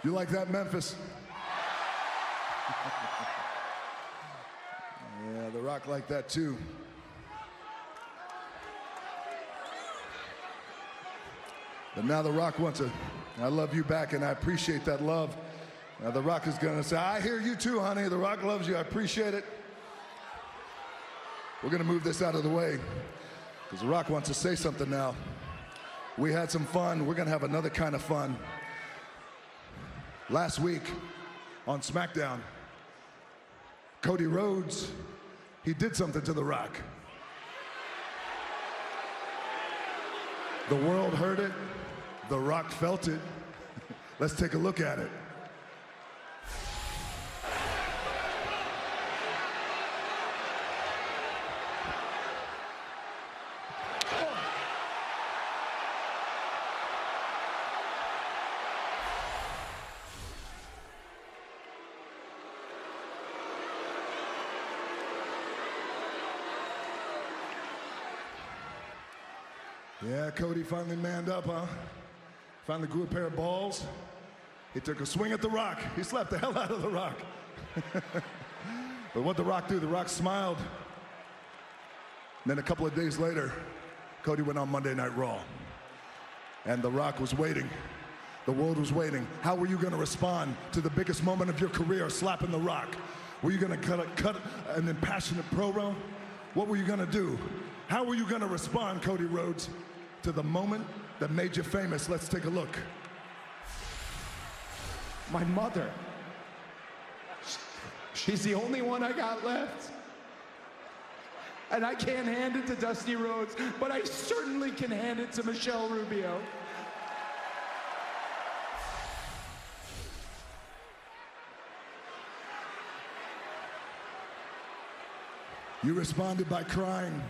You like that, Memphis? Yeah, The Rock like that too. But now The Rock wants to, I love you back, and I appreciate that love. Now The Rock is gonna say, I hear you too, honey. The Rock loves you, I appreciate it. We're gonna move this out of the way, because The Rock wants to say something now. We had some fun, we're gonna have another kind of fun. Last week on SmackDown, Cody Rhodes, he did something to The Rock. The world heard it, The Rock felt it. Let's take a look at it. Yeah, Cody finally manned up, huh? Finally grew a pair of balls. He took a swing at The Rock. He slapped the hell out of The Rock. But what The Rock do? The Rock smiled. And then a couple of days later, Cody went on Monday Night Raw. And The Rock was waiting. The world was waiting. How were you going to respond to the biggest moment of your career, slapping The Rock? Were you going to cut an impassionate promo? What were you going to do? How were you going to respond, Cody Rhodes, to the moment that made you famous? Let's take a look. My mother. She's the only one I got left. And I can't hand it to Dusty Rhodes, but I certainly can hand it to Michelle Rubio. You responded by crying.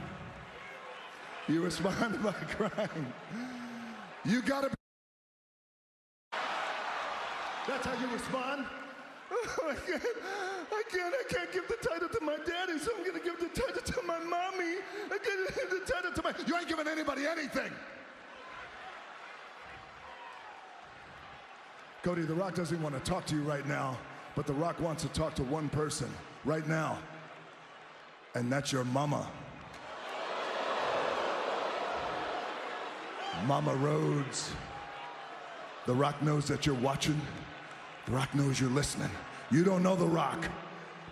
You responded by crying. You gotta be. That's how you respond? Oh, I can't give the title to my daddy, so I'm gonna give the title to my mommy. I can't give the title to my. You ain't giving anybody anything. Cody, The Rock doesn't want to talk to you right now, but The Rock wants to talk to one person right now, and that's your mama. Mama Rhodes. The Rock knows that you're watching. The Rock knows you're listening. You don't know The Rock,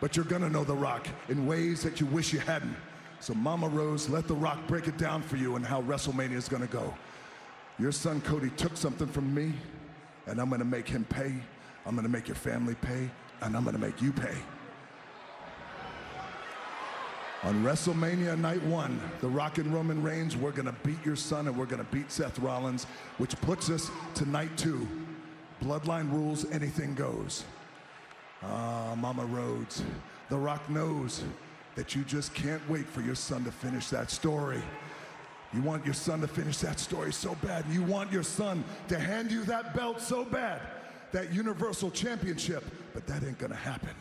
but you're gonna know The Rock in ways that you wish you hadn't. So Mama Rose, let The Rock break it down for you and how WrestleMania is gonna go. Your son Cody took something from me, and I'm gonna make him pay. I'm gonna make your family pay, and I'm gonna make you pay. On WrestleMania Night 1, The Rock and Roman Reigns, we're gonna beat your son and we're gonna beat Seth Rollins, which puts us to Night 2. Bloodline rules, anything goes. Mama Rhodes, The Rock knows that you just can't wait for your son to finish that story. You want your son to finish that story so bad. You want your son to hand you that belt so bad, that Universal Championship, but that ain't gonna happen.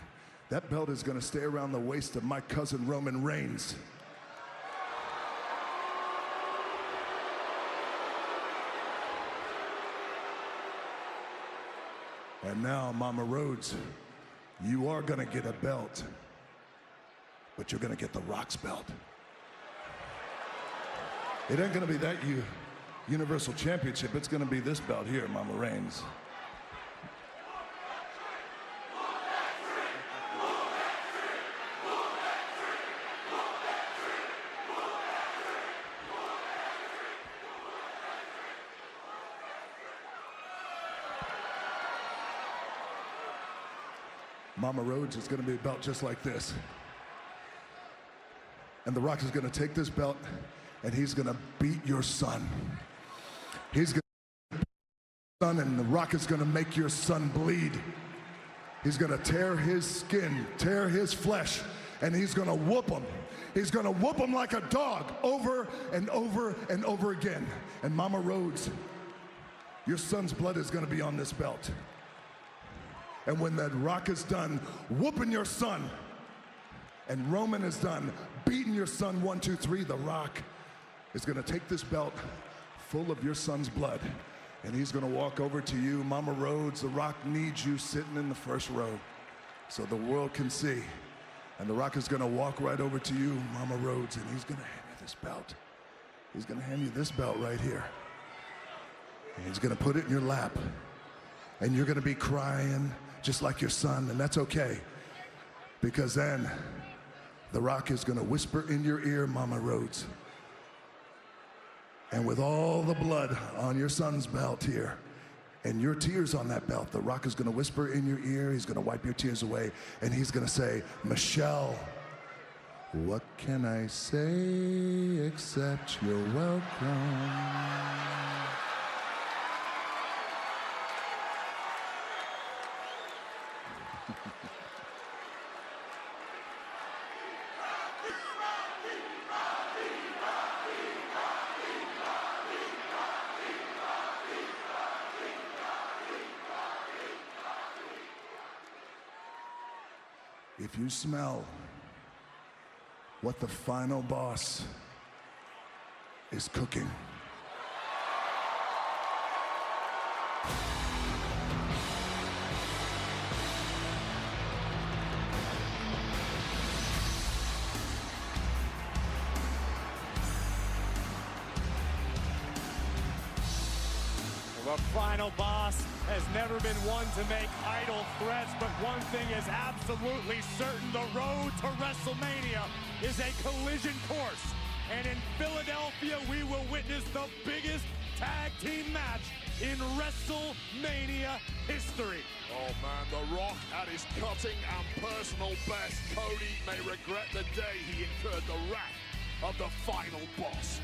That belt is going to stay around the waist of my cousin Roman Reigns. And now, Mama Rhodes, you are going to get a belt, but you're going to get The Rock's belt. It ain't going to be that Universal Championship. It's going to be this belt here, Mama Reigns. Mama Rhodes is going to be a belt just like this. And The Rock is going to take this belt and he's going to beat your son. He's going to beat your son, and The Rock is going to make your son bleed. He's going to tear his skin, tear his flesh, and he's going to whoop him. He's going to whoop him like a dog over and over and over again. And Mama Rhodes, your son's blood is going to be on this belt. And when The Rock is done whooping your son, and Roman is done beating your son 1, 2, 3, The Rock is going to take this belt full of your son's blood, And he's going to walk over to you. Mama Rhodes, The Rock needs you sitting in the first row so the world can see. And The Rock is going to walk right over to you, Mama Rhodes, and he's going to hand you this belt. He's going to hand you this belt right here. And he's going to put it in your lap. And you're going to be crying just like your son, and that's okay. Because then The Rock is going to whisper in your ear, Mama Rhodes. And with all the blood on your son's belt here, and your tears on that belt, The Rock is going to whisper in your ear, he's going to wipe your tears away, and he's going to say, Michelle, what can I say except you're welcome? If you smell what the final boss is cooking, the final boss has never been one to make idle threats, but one thing is absolutely certain: the road to WrestleMania is a collision course. And in Philadelphia, we will witness the biggest tag team match in WrestleMania history. Oh man, The Rock at his cutting and personal best. Cody may regret the day he incurred the wrath of the final boss.